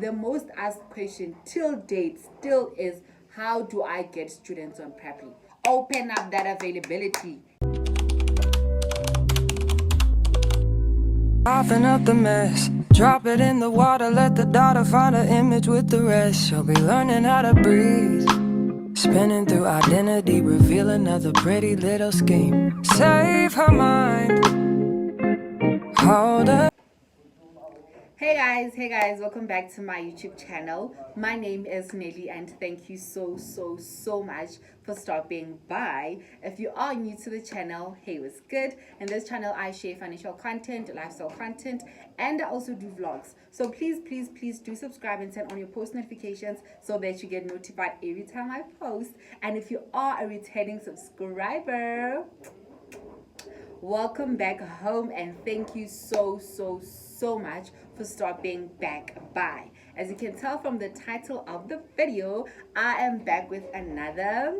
the most asked question till date still is, how do I get students on Preply? Open up that availability. Soften up the mess, drop it in the water, let the daughter find an image with the rest. She'll be learning how to breathe, spinning through identity, reveal another pretty little scheme. Save her mind, hold her. Hey guys, welcome back to my YouTube channel. My name is Nelly and thank you so much for stopping by. If you are new to the channel, hey, what's good? In this channel I share financial content, lifestyle content, and I also do vlogs. So please do subscribe and turn on your post notifications so that you get notified every time I post. And if you are a returning subscriber, welcome back home and thank you so much for stopping back by. As you can tell from the title of the video, I am back with another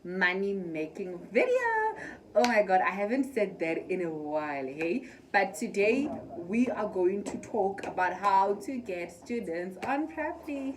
money making video. Oh my god, I haven't said that in a while, hey? But today we are going to talk about how to get students on Preply.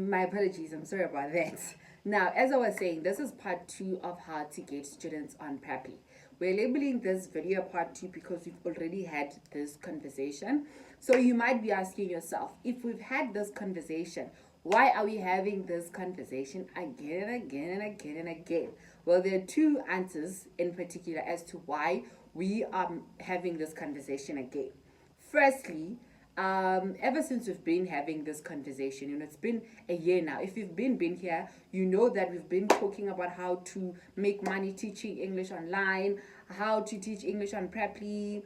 My apologies, I'm sorry about that. Now, as I was saying, this is part 2 of how to get students on Preply. We're labeling this video part 2 because we've already had this conversation. So you might be asking yourself, if we've had this conversation, why are we having this conversation again and again? Well, there are 2 answers in particular as to why we are having this conversation again. Firstly, ever since we've been having this conversation, it's been a year now. If you've been here, you know that we've been talking about how to make money teaching English online, how to teach English on Preply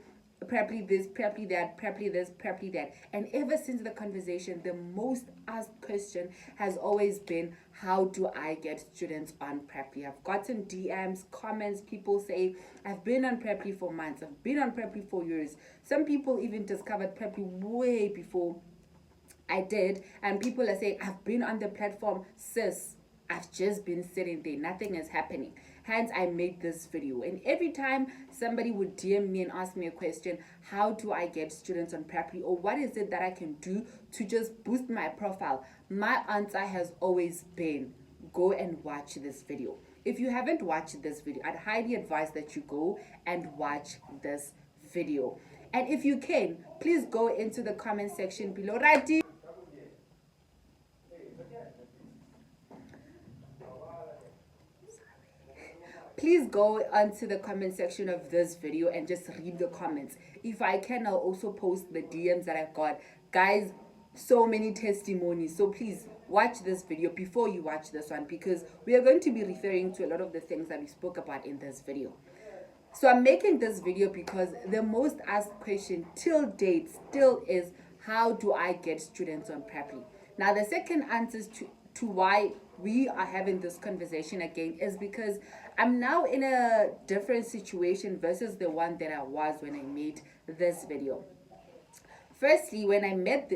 this, Preply that, Preply this, Preply that. And ever since the conversation, the most asked question has always been, how do I get students on Preply? I've gotten DMs, comments, people say, I've been on Preply for months, I've been on Preply for years. Some people even discovered Preply way before I did. And people are saying, I've been on the platform, sis, I've just been sitting there, nothing is happening. Hence, I made this video. And every time somebody would DM me and ask me a question, how do I get students on Preply? Or what is it that I can do to just boost my profile? My answer has always been, go and watch this video. If you haven't watched this video, I'd highly advise that you go and watch this video. And if you can, please go into the comment section below. Right? Please go onto the comment section of this video and just read the comments. If I can, I'll also post the DMs that I've got. Guys, so many testimonies. So please watch this video before you watch this one, because we are going to be referring to a lot of the things that we spoke about in this video. So I'm making this video because the most asked question till date still is, how do I get students on Preply? Now, the second answer to why we are having this conversation again is because I'm now in a different situation versus the one that I was when I made this video. Firstly, when I made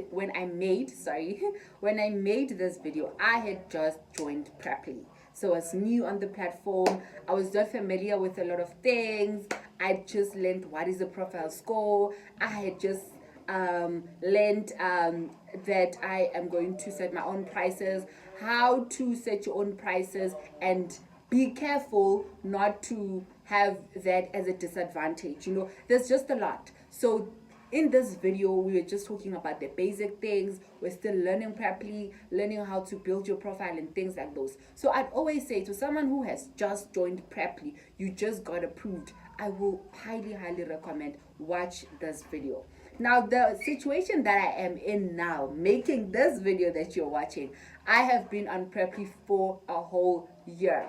this video, I had just joined Preply. So I was new on the platform. I was not familiar with a lot of things. I just learned what is the profile score. I had just learned that I am going to set my own prices, how to set your own prices, and be careful not to have that as a disadvantage. There's just a lot. So in this video, we were just talking about the basic things. We're still learning Preply, learning how to build your profile and things like those. So I'd always say to someone who has just joined Preply, you just got approved, I will highly recommend watch this video. Now, the situation that I am in now, making this video that you're watching, I have been on Preply for a whole year.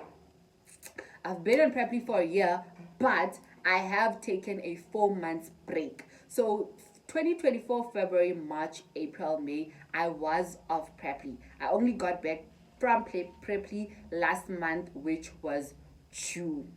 I've been on Preply for a year, but I have taken a 4 months break. So 2024, February, March, April, May, I was off Preply. I only got back from Preply last month, which was June.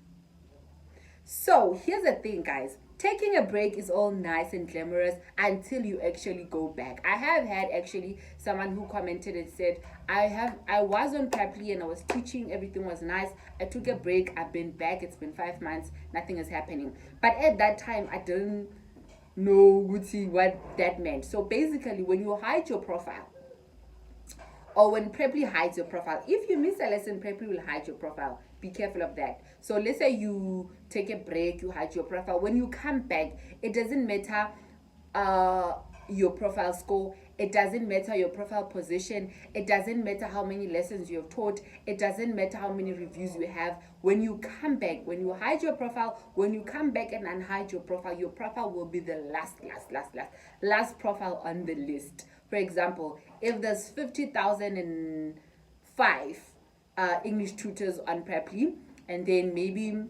So here's the thing, guys. taking a break is all nice and glamorous until you actually go back. I have had actually someone who commented and said, I was on Preply and I was teaching, everything was nice. I took a break, I've been back, it's been 5 months, nothing is happening. But at that time, I didn't know what that meant. So basically, when you hide your profile, or when Preply hides your profile, if you miss a lesson, Preply will hide your profile. Be careful of that. So let's say you take a break, you hide your profile. When you come back, it doesn't matter your profile score, it doesn't matter your profile position, it doesn't matter how many lessons you have taught, it doesn't matter how many reviews you have. When you come back, when you hide your profile, when you come back and unhide your profile will be the last profile on the list. For example, if there's 50,005 English tutors on Preply, and then maybe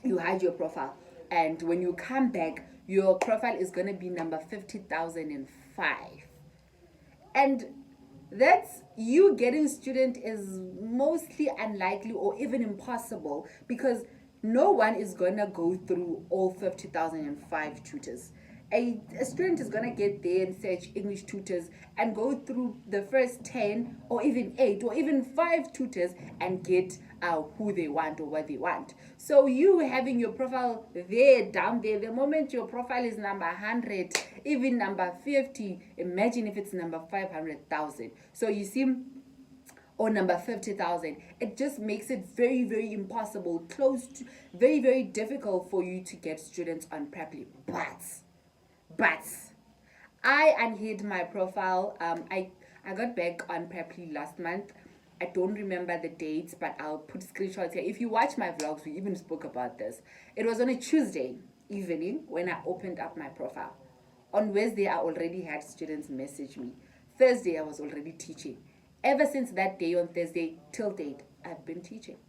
you hide your profile, and when you come back, your profile is going to be number 50,005. And that's, you getting student is mostly unlikely or even impossible, because no one is going to go through all 50,005 tutors. A student is going to get there and search English tutors and go through the first 10 or even 8 or even 5 tutors and get who they want or what they want. So you having your profile there, down there, the moment your profile is number 100, even number 50, imagine if it's number 500,000. So you see, or number 50,000, it just makes it very, very impossible, close to very, very difficult for you to get students on Preply. But I unhid my profile. I got back on Preply last month. I don't remember the dates, but I'll put screenshots here. If you watch my vlogs, we even spoke about this. It was on a Tuesday evening when I opened up my profile. On Wednesday, I already had students message me. Thursday, I was already teaching. Ever since that day on Thursday till date, I've been teaching.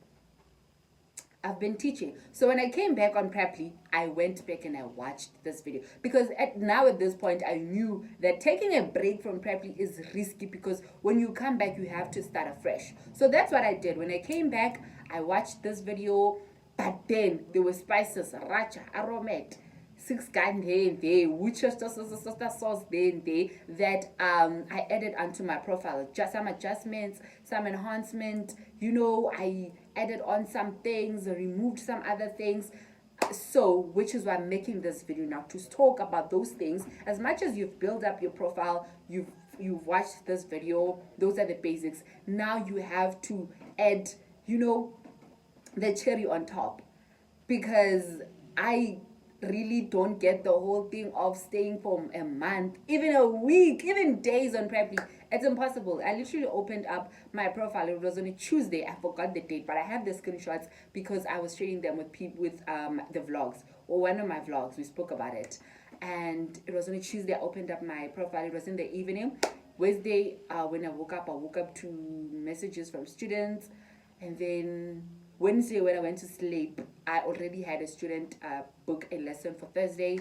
So when I came back on Preply, I went back and I watched this video, because at this point I knew that taking a break from Preply is risky, because when you come back you have to start afresh. So that's what I did. When I came back, I watched this video, but then there were spices, racha, aromat, 6 gun there, Worcester sauce there, that I added onto my profile. Just some adjustments, some enhancement, I added on some things, removed some other things. So, which is why I'm making this video now, to talk about those things. As much as you've built up your profile, you've watched this video, those are the basics. Now you have to add, the cherry on top, because I really don't get the whole thing of staying for a month, even a week, even days on Preply. It's impossible. I literally opened up my profile. It was on a Tuesday. I forgot the date, but I have the screenshots because I was sharing them with people, with the vlogs, or one of my vlogs. We spoke about it, and it was on a Tuesday. I opened up my profile. It was in the evening. Wednesday, when I woke up to messages from students, and then Wednesday, when I went to sleep, I already had a student book a lesson for Thursday.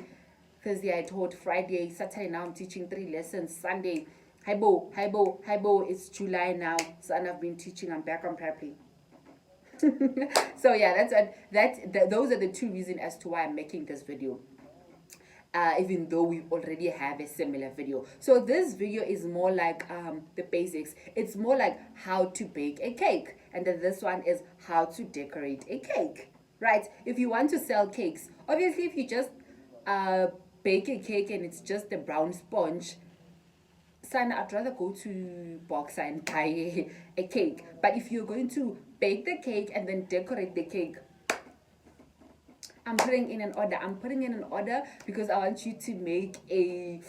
Thursday I taught, Friday, Saturday now I'm teaching 3 lessons. Sunday, hi bo, it's July now, so I've been teaching. I'm back on Preply. So yeah, those are the 2 reasons as to why I'm making this video. Even though we already have a similar video. So this video is more like the basics. It's more like how to bake a cake. And then this one is how to decorate a cake, right? If you want to sell cakes, obviously if you just bake a cake and it's just a brown sponge, son, I'd rather go to Boxer and buy a cake. But if you're going to bake the cake and then decorate the cake, I'm putting in an order because I want you to make a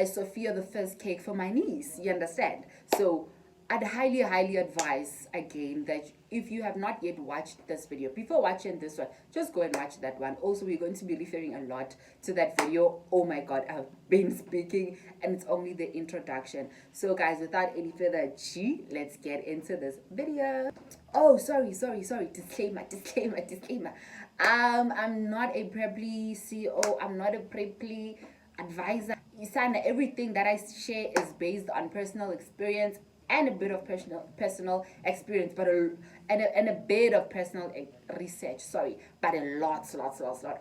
Sophia the First cake for my niece. You understand? So I'd highly advise again that if you have not yet watched this video, before watching this one, just go and watch that one. Also, we're going to be referring a lot to that video. Oh my god, I've been speaking and it's only the introduction. So guys, without any further ado, let's get into this video. Oh, sorry. Disclaimer. I'm not a Preply CEO. I'm not a Preply advisor. Everything that I share is based on personal experience and a bit of personal experience, but and a bit of personal research. Sorry, but a lot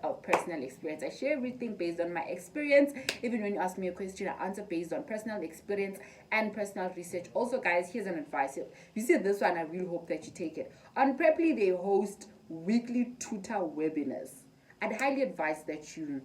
of personal experience. I share everything based on my experience. Even when you ask me a question, I answer based on personal experience and personal research. Also, guys, here's an advice. You see this one, I really hope that you take it. On Preply, they host weekly tutor webinars. I'd highly advise that you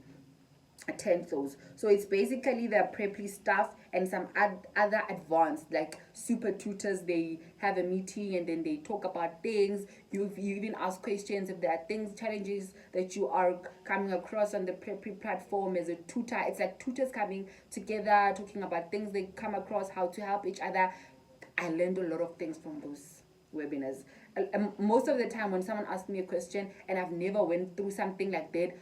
attend those. So it's basically the Preply stuff and some other advanced, like super tutors. They have a meeting and then they talk about things. You even ask questions if there are things, challenges that you are coming across on the Preply platform as a tutor. It's like tutors coming together, talking about things they come across, how to help each other. I learned a lot of things from those webinars. Most of the time when someone asks me a question and I've never went through something like that,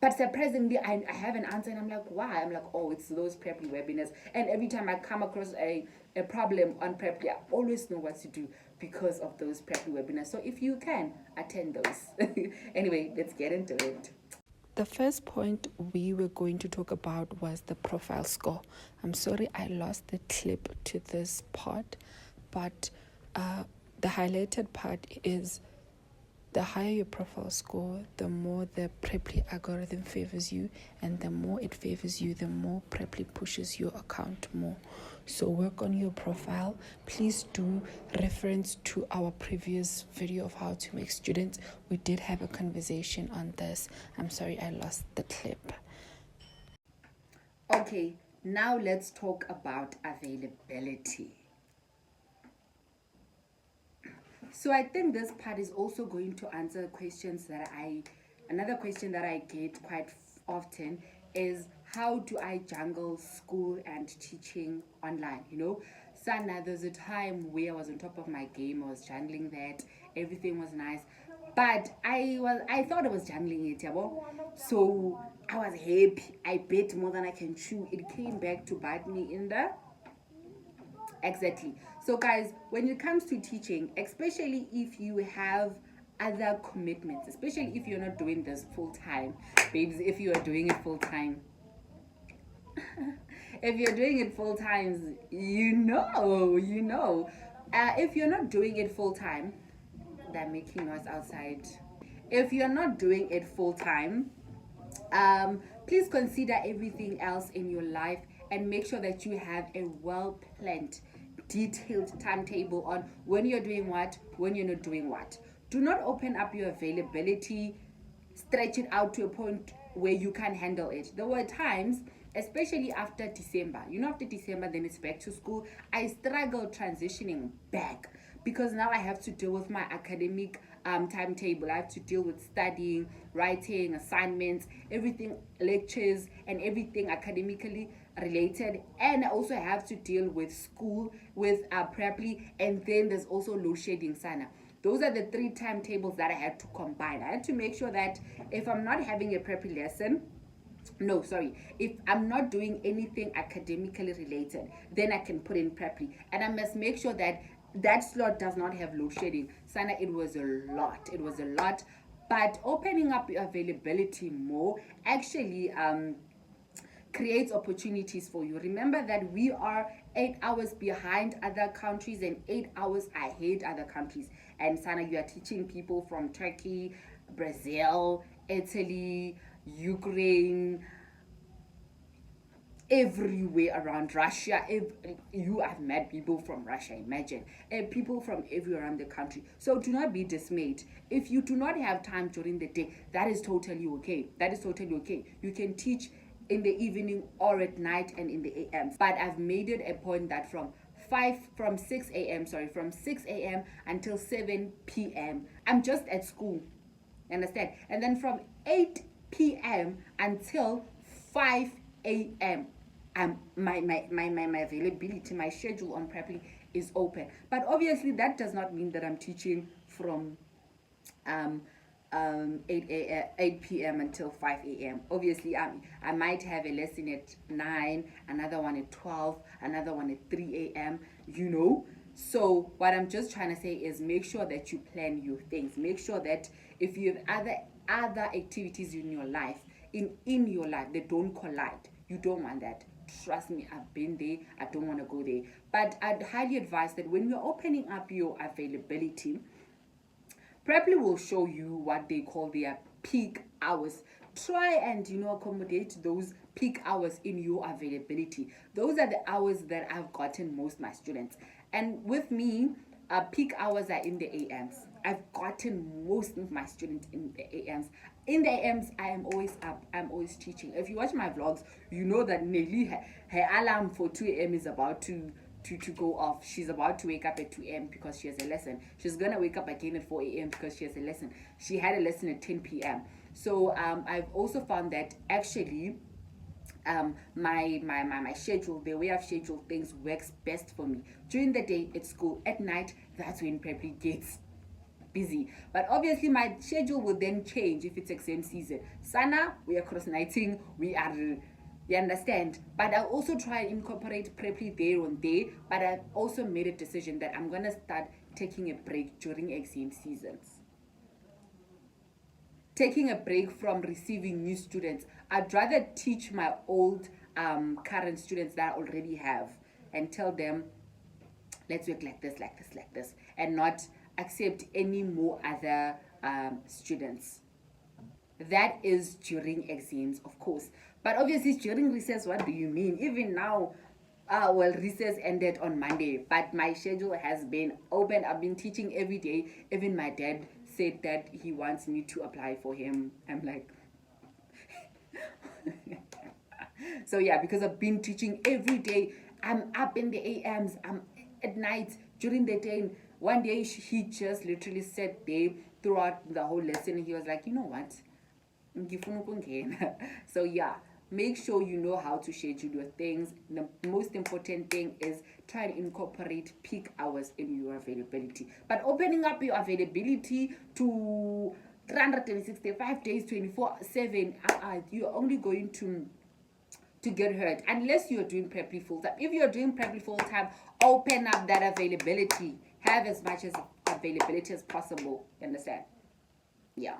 but surprisingly, I have an answer, and I'm like, why? I'm like, oh, it's those Preply webinars. And every time I come across a problem on Preply, I always know what to do because of those Preply webinars. So if you can, attend those. Anyway, let's get into it. The first point we were going to talk about was the profile score. I'm sorry I lost the clip to this part, but the highlighted part is the higher your profile score, the more the Preply algorithm favors you, and the more it favors you, the more Preply pushes your account more. So work on your profile. Please do reference to our previous video of how to make students. We did have a conversation on this. I'm sorry I lost the clip. Okay, now let's talk about availability. So I think this part is also going to answer questions that another question that I get quite often is, how do I juggle school and teaching online? You know, Sana, there's a time where I was on top of my game, I was jungling that, everything was nice, but I thought I was jungling it, yabo. So I was happy, I bet more than I can chew. It came back to bite me in the exactly. So guys, when it comes to teaching, especially if you have other commitments, especially if you're not doing this full time, babes, if you are doing it full time, if you're doing it full time, you know, if you're not doing it full time, they're making noise outside. If you're not doing it full time, please consider everything else in your life and make sure that you have a well planned, detailed timetable on when you're doing what, when you're not doing what. Do not open up your availability, stretch it out to a point where you can't handle it. There were times, especially after December, after December, then it's back to school, I struggled transitioning back because now I have to deal with my academic timetable. I have to deal with studying, writing, assignments, everything, lectures, and everything academically related. And I also have to deal with school, with Preply, and then there's also load shedding, Sana. Those are the 3 timetables that I had to combine. I had to make sure that if I'm not having a Preply lesson, if I'm not doing anything academically related, then I can put in Preply. And I must make sure that that slot does not have load shedding. Sana, it was a lot. But opening up your availability more actually creates opportunities for you. Remember that we are 8 hours behind other countries and 8 hours ahead other countries. And Sana, you are teaching people from Turkey, Brazil, Italy, Ukraine, everywhere around Russia. You have met people from Russia, imagine, and people from everywhere around the country. So do not be dismayed if you do not have time during the day. That is totally okay. You can teach in the evening or at night and in the AM. But I've made it a point that from 6 a.m. until 7 p.m. I'm just at school. Understand? And then from 8 p.m. until 5 a.m. My availability, my schedule on Preply is open. But obviously that does not mean that I'm teaching from 8 p.m. until 5 a.m. Obviously, I might have a lesson at 9, another one at 12, another one at 3 a.m., So what I'm just trying to say is make sure that you plan your things. Make sure that if you have other activities in your life, in your life, they don't collide. You don't want that. trust me, I've been there. I don't want to go there. But I'd highly advise that when you're opening up your availability, Preply will show you what they call their peak hours. Try and accommodate those peak hours in your availability. Those are the hours that I've gotten most of my students. And with me, peak hours are in the AMs. I've gotten most of my students in the AMs. In the AMs, I am always up. I'm always teaching. If you watch my vlogs, you know that Nelly, her alarm for 2 a.m. is about to go off. She's about to wake up at 2 a.m. because she has a lesson. She's gonna wake up again at 4 a.m. because she has a lesson. She had a lesson at 10 p.m. So I've also found that actually my schedule, the way I've scheduled things works best for me. During the day it's school, at night that's when Preply gets busy. But obviously my schedule will then change if it's exam season. Sana, we are cross-nighting, you understand? But I also try and incorporate Preply there on there. But I've also made a decision that I'm gonna start taking a break during exam seasons. Taking a break from receiving new students. I'd rather teach my old current students that I already have and tell them, let's work like this, like this, like this, and not accept any more other students. That is during exams, of course. But obviously during recess, what do you mean? Even now, recess ended on Monday, but my schedule has been open. I've been teaching every day. Even my dad said that he wants me to apply for him. I'm like, so yeah, because I've been teaching every day. I'm up in the AMs, I'm at night, during the day. One day he just literally sat there throughout the whole lesson. He was like, you know what? So yeah, make sure you know how to schedule your things. The most important thing is try to incorporate peak hours in your availability. But opening up your availability to 365 days, 24/7, you're only going to get hurt unless you're doing Preply full time. If you're doing Preply full time, open up that availability. Have as much as availability as possible. You understand? Yeah.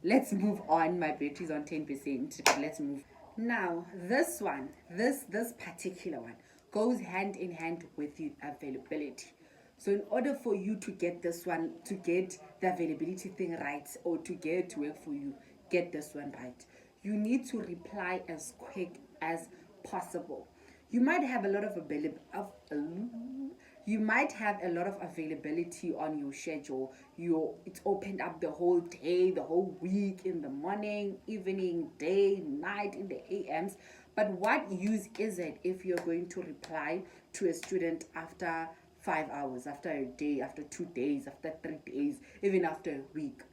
Let's move on. My battery's on 10%, but let's move. Now, this one, this particular one goes hand in hand with the availability. So in order for you to get this one, to get the availability thing right, or to get it to work for you, get this one right. You need to reply as quick as possible. You might have a lot of availability on your schedule. It's opened up the whole day, the whole week, in the morning, evening, day, night, in the AMs. But what use is it if you're going to reply to a student after 5 hours, after a day, after 2 days, after 3 days, even after a week?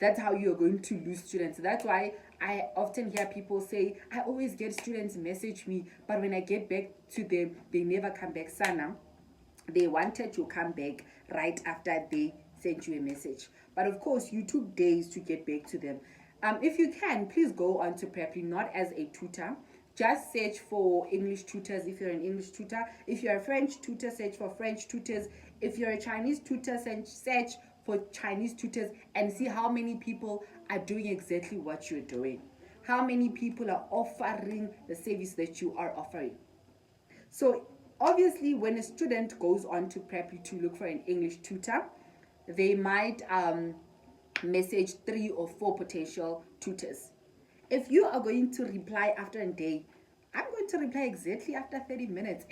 That's how you're going to lose students. That's why I often hear people say, I always get students message me, but when I get back to them, they never come back. Sana, they wanted to come back right after they sent you a message. But of course, you took days to get back to them. If you can, please go on to Preply, not as a tutor. Just search for English tutors if you're an English tutor. If you're a French tutor, search for French tutors. If you're a Chinese tutor, search for Chinese tutors and see how many people are doing exactly what you're doing. How many people are offering the service that you are offering. So obviously when a student goes on to Preply to look for an English tutor, they might message 3 or 4 potential tutors. If you are going to reply after a day, I'm going to reply exactly after 30 minutes,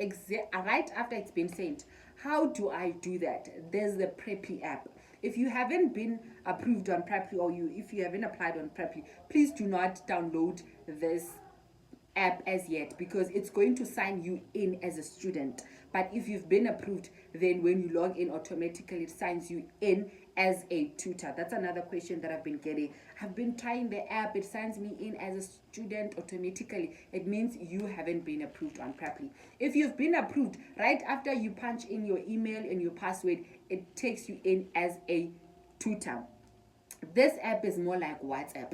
right after it's been sent. How do I do that? There's the Preply app. If you haven't been approved on Preply, or if you haven't applied on Preply, please do not download this app as yet, because it's going to sign you in as a student. But if you've been approved, then when you log in, automatically it signs you in as a tutor. That's another question that I've been getting. I've been trying the app, it signs me in as a student automatically. It means you haven't been approved on Preply. If you've been approved, right after you punch in your email and your password, it takes you in as a tutor. This app is more like WhatsApp.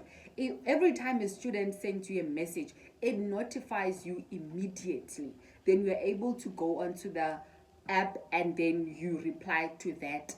Every time a student sends you a message, it notifies you immediately. Then you're able to go onto the app and then you reply to that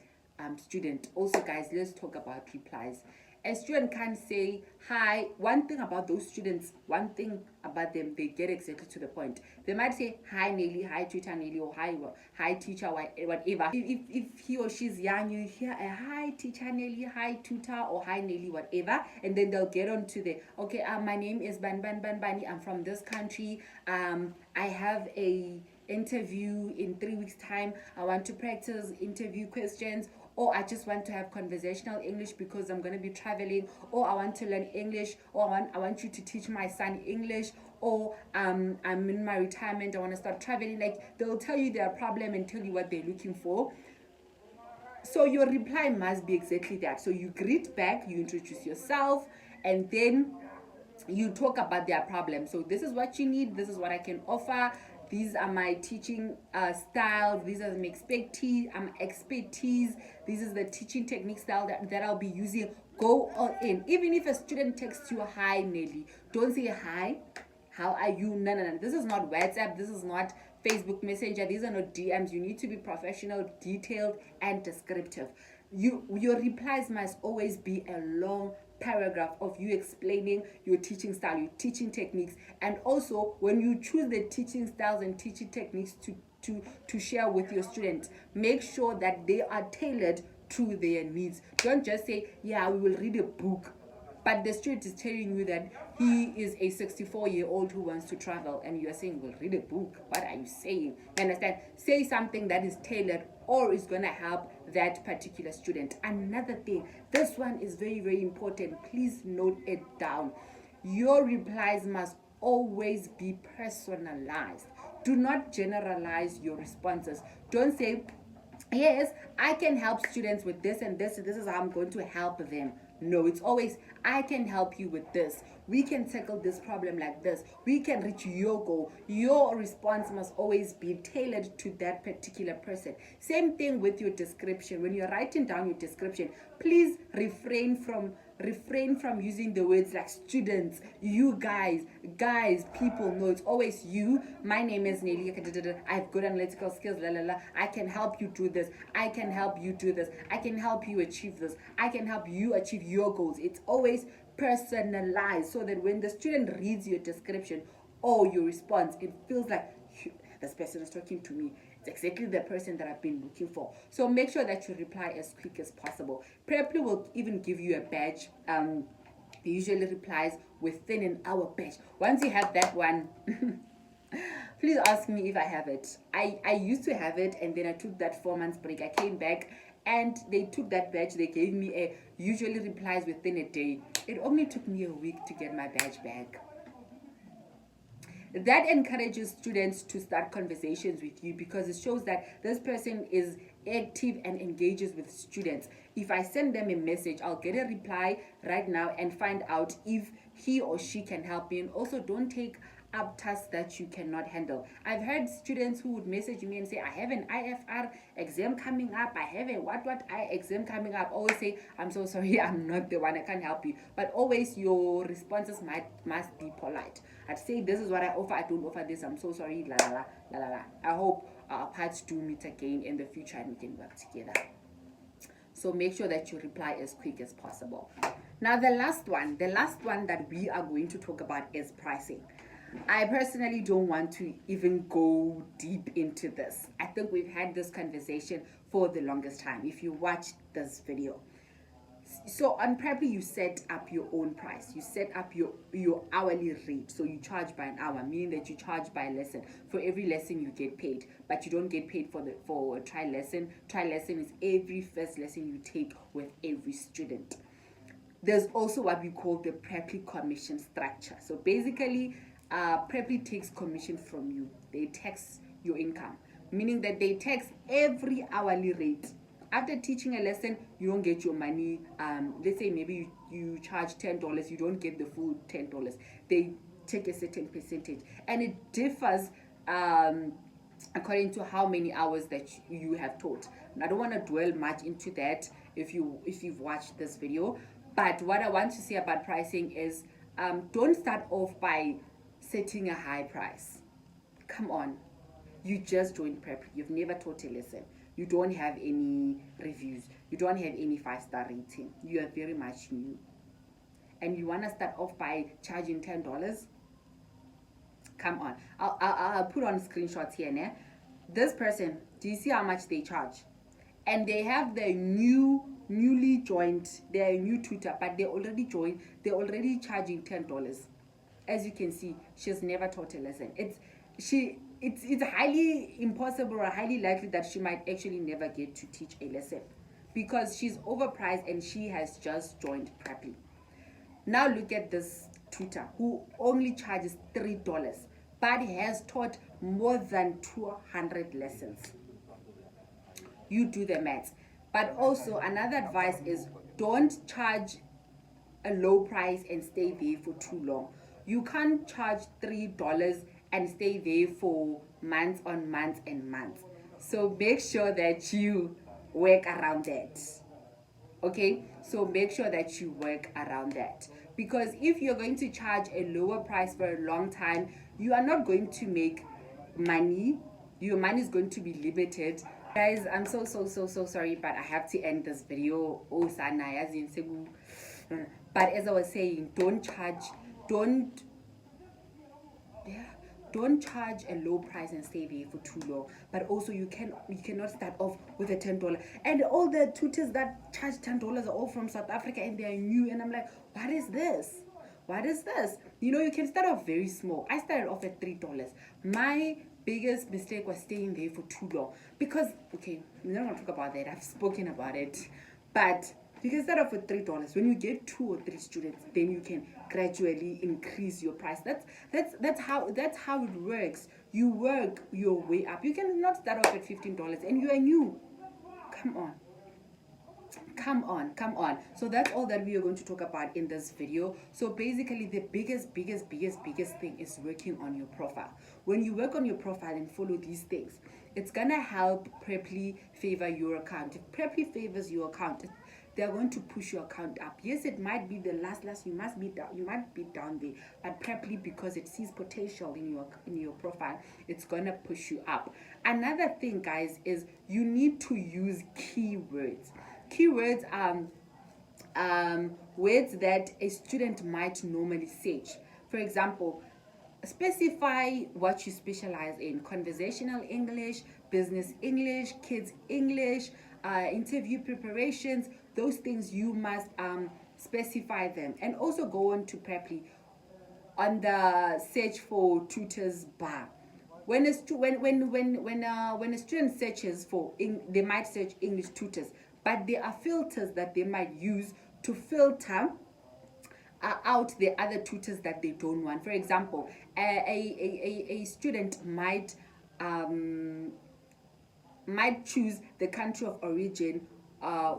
student. Also, guys, let's talk about replies. A student can't say hi. One thing about those students, one thing about them, they get exactly to the point. They might say hi Nelly, hi tutor Nelly, or hi teacher, whatever. If he or she's young, you hear a hi teacher Nelly, hi tutor, or hi Nelly, whatever, and then they'll get on to the okay. My name is Bani. I'm from this country. I have a interview in 3 weeks time. I want to practice interview questions, or I just want to have conversational English because I'm going to be traveling, or I want to learn English, or I want you to teach my son English, or I'm in my retirement, I want to start traveling. Like, they'll tell you their problem and tell you what they're looking for. So your reply must be exactly that. So you greet back, you introduce yourself, and then you talk about their problem. So this is what you need, this is what I can offer, these are my teaching styles, these are my expertise, this is the teaching technique style that I'll be using. Go all in. Even if a student texts you hi Nelly, don't say hi, how are you? No. This is not WhatsApp, this is not Facebook Messenger, these are not DMs. You need to be professional, detailed, and descriptive. Your replies must always be a long paragraph of you explaining your teaching style, your teaching techniques, and also when you choose the teaching styles and teaching techniques to share with your students, make sure that they are tailored to their needs. Don't just say, yeah, we will read a book, but the student is telling you that he is a 64-year-old who wants to travel, and you are saying, well, read a book. What are you saying? You understand? Say something that is tailored or is going to help that particular student. Another thing, this one is very, very important. Please note it down. Your replies must always be personalized. Do not generalize your responses. Don't say, yes, I can help students with this and this, and this is how I'm going to help them. No, it's always, I can help you with this. We can tackle this problem like this. We can reach your goal. Your response must always be tailored to that particular person. Same thing with your description. When you're writing down your description, please refrain from using the words like students, you guys, people. No, it's always you. My name is Nelly. I have good analytical skills. I can help you do this. I can help you do this. I can help you achieve this. I can help you achieve your goals. It's always personalized, so that when the student reads your description or your response, it feels like this person is talking to me. It's exactly the person that I've been looking for. So make sure that you reply as quick as possible. Preply will even give you a badge. Usually replies within an hour badge. Once you have that one, please ask me if I have it. I used to have it, and then I took that 4 months break. I came back and they took that badge. They gave me a usually replies within a day. It only took me a week to get my badge back. That encourages students to start conversations with you, because it shows that this person is active and engages with students. If I send them a message, I'll get a reply right now and find out if he or she can help me. And also, don't take up tasks that you cannot handle. I've heard students who would message me and say, I have an IFR exam coming up, I have a what exam coming up. Always say, I'm so sorry, I'm not the one, I can't help you. But always your responses must be polite. I'd say, this is what I offer, I don't offer this, I'm so sorry, la la la la la. I hope our parts do meet again in the future and we can work together. So make sure that you reply as quick as possible. Now the last one that we are going to talk about is pricing. I personally don't want to even go deep into this. I think we've had this conversation for the longest time if you watched this video. So on Preply, you set up your own price. You set up your hourly rate. So you charge by an hour, meaning that you charge by a lesson. For every lesson you get paid, but you don't get paid for a trial lesson. Trial lesson is every first lesson you take with every student. There's also what we call the Preply commission structure. So basically, Preply takes commission from you. They tax your income, meaning that they tax every hourly rate. After teaching a lesson, you don't get your money. Let's say maybe you charge $10, you don't get the full $10. They take a certain percentage, and it differs according to how many hours that you have taught. And I don't want to dwell much into that if you've watched this video. But what I want to say about pricing is, don't start off by setting a high price. Come on, you just joined Prep. You've never taught a lesson. You don't have any reviews. You don't have any 5-star rating. You are very much new. and you want to start off by charging $10, come on. I'll put on screenshots here now. This person, do you see how much they charge? And they have their newly joined, their new tutor, but they already joined, they're already charging $10. As you can see, she's never taught a lesson. It's highly impossible or highly likely that she might actually never get to teach a lesson because she's overpriced and she has just joined Preppy. Now look at this tutor who only charges $3 but has taught more than 200 lessons. You do the maths. But also another advice is don't charge a low price and stay there for too long. You can't charge $3 and stay there for months on months and months. So make sure that you work around that. Okay, so make sure that you work around that, because if you're going to charge a lower price for a long time, you are not going to make money. Your money is going to be limited. Guys, I'm so sorry, but I have to end this video. But as I was saying, don't charge a low price and stay there for too long. But also you cannot start off with a $10. And all the tutors that charge $10 are all from South Africa and they are new, and I'm like, what is this? You can start off very small. I started off at $3. My biggest mistake was staying there for too long, because we're not going to talk about that, I've spoken about it, but you can start off with $3. When you get 2 or 3 students, then you can gradually increase your price. That's how it works. You work your way up. You cannot start off at $15 and you are new. Come on. So that's all that we are going to talk about in this video. So basically the biggest thing is working on your profile. When you work on your profile and follow these things, it's gonna help Preply favor your account. If Preply favors your account, they're going to push your account up. Yes, it might be the last, you might be down there, but Preply, because it sees potential in your profile, it's gonna push you up. Another thing, guys, is you need to use keywords. Keywords are words that a student might normally search. For example, specify what you specialize in: conversational English, business English, kids English, interview preparations. Those things you must specify them. And also go on to Preply on the search for tutors bar. When a student searches for, they might search English tutors, but there are filters that they might use to filter out the other tutors that they don't want. For example, a student might choose the country of origin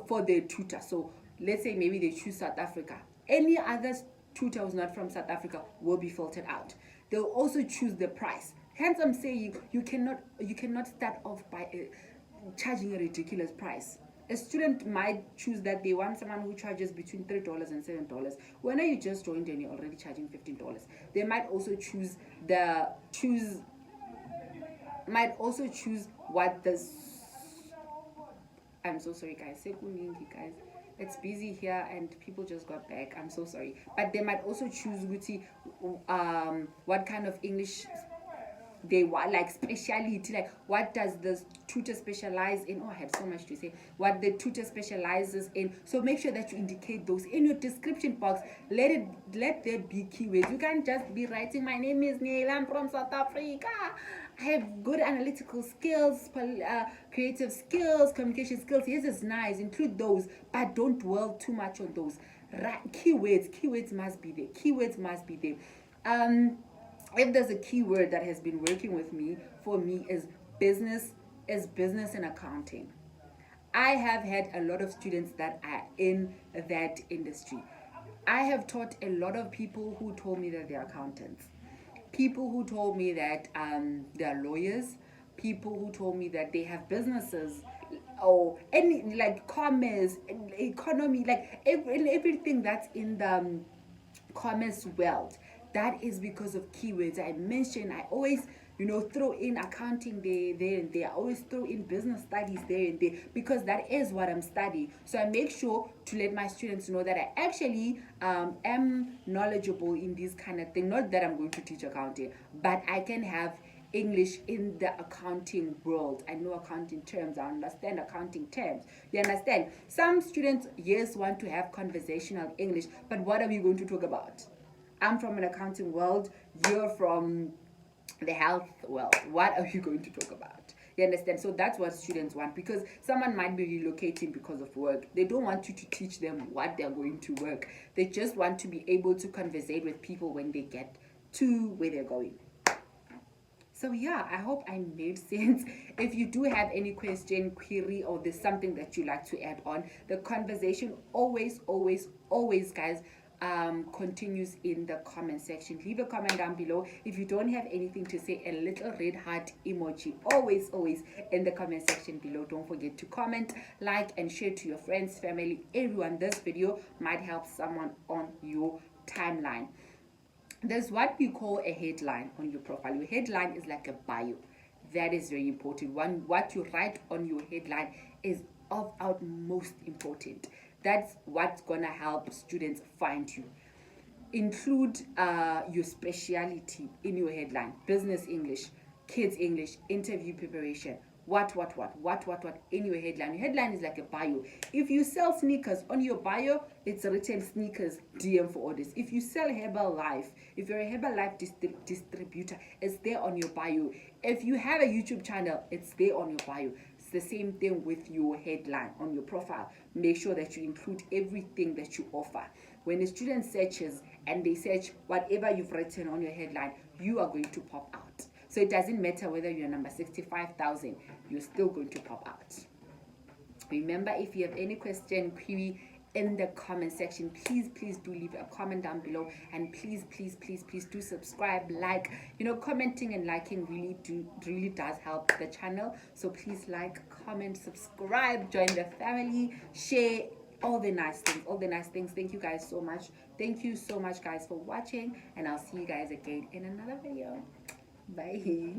for their tutor. So let's say maybe they choose South Africa. Any other tutor who's not from South Africa will be filtered out. They'll also choose the price. Hence, I'm saying you cannot start off by charging a ridiculous price. A student might choose that they want someone who charges between $3 and $7. When are you just joined and you're already charging $15? They might also choose what the. I'm so sorry, guys. It's busy here and people just got back. I'm so sorry. But they might also choose what kind of English they want, like speciality, like what does the tutor specialize in. I had so much to say. What the tutor specializes in. So make sure that you indicate those in your description box. Let there be keywords. You can't just be writing, my name is Neil, I'm from South Africa, I have good analytical skills, creative skills, communication skills. Yes, it's nice, include those, but don't dwell too much on those. Keywords must be there. If there's a keyword that has been working with me, for me, is business and accounting. I have had a lot of students that are in that industry. I have taught a lot of people who told me that they're accountants, people who told me that they're lawyers, people who told me that they have businesses, or any, like, commerce, economy, like everything that's in the commerce world. That is because of keywords. I always throw in accounting there and there. I always throw in business studies there and there, because that is what I'm studying. So I make sure to let my students know that I actually am knowledgeable in these kind of things. Not that I'm going to teach accounting, but I can have English in the accounting world. I know accounting terms. I understand accounting terms. You understand? Some students, yes, want to have conversational English, but what are we going to talk about? I'm from an accounting world. You're from the health world. What are you going to talk about? You understand? So that's what students want, because someone might be relocating because of work. They don't want you to teach them what they're going to work. They just want to be able to conversate with people when they get to where they're going. So yeah, I hope I made sense. If you do have any question, query, or there's something that you like to add on, the conversation always, guys, continues in the comment section. Leave a comment down below. If you don't have anything to say, a little red heart emoji, always in the comment section below. Don't forget to comment, like, and share to your friends, family, everyone. This video might help someone on your timeline. There's what we call a headline on your profile. Your headline is like a bio. That is very important. What you write on your headline is of utmost important. That's what's gonna help students find you. Include your speciality in your headline: business English, kids English, interview preparation, what in your headline. Your headline is like a bio. If you sell sneakers, on your bio it's written sneakers, DM for orders. If you sell Herbalife, if you're a Herbalife distributor, it's there on your bio. If you have a YouTube channel, it's there on your bio. It's the same thing with your headline on your profile. Make sure that you include everything that you offer. When a student searches and they search whatever you've written on your headline, you are going to pop out. So it doesn't matter whether you're number 65,000, you're still going to pop out. Remember, if you have any question, query, in the comment section, please do leave a comment down below, and please do subscribe, like. Commenting and liking really does help the channel. So please like, comment, subscribe, join the family, share, all the nice things. Thank you guys so much. Thank you so much, guys, for watching, and I'll see you guys again in another video. Bye.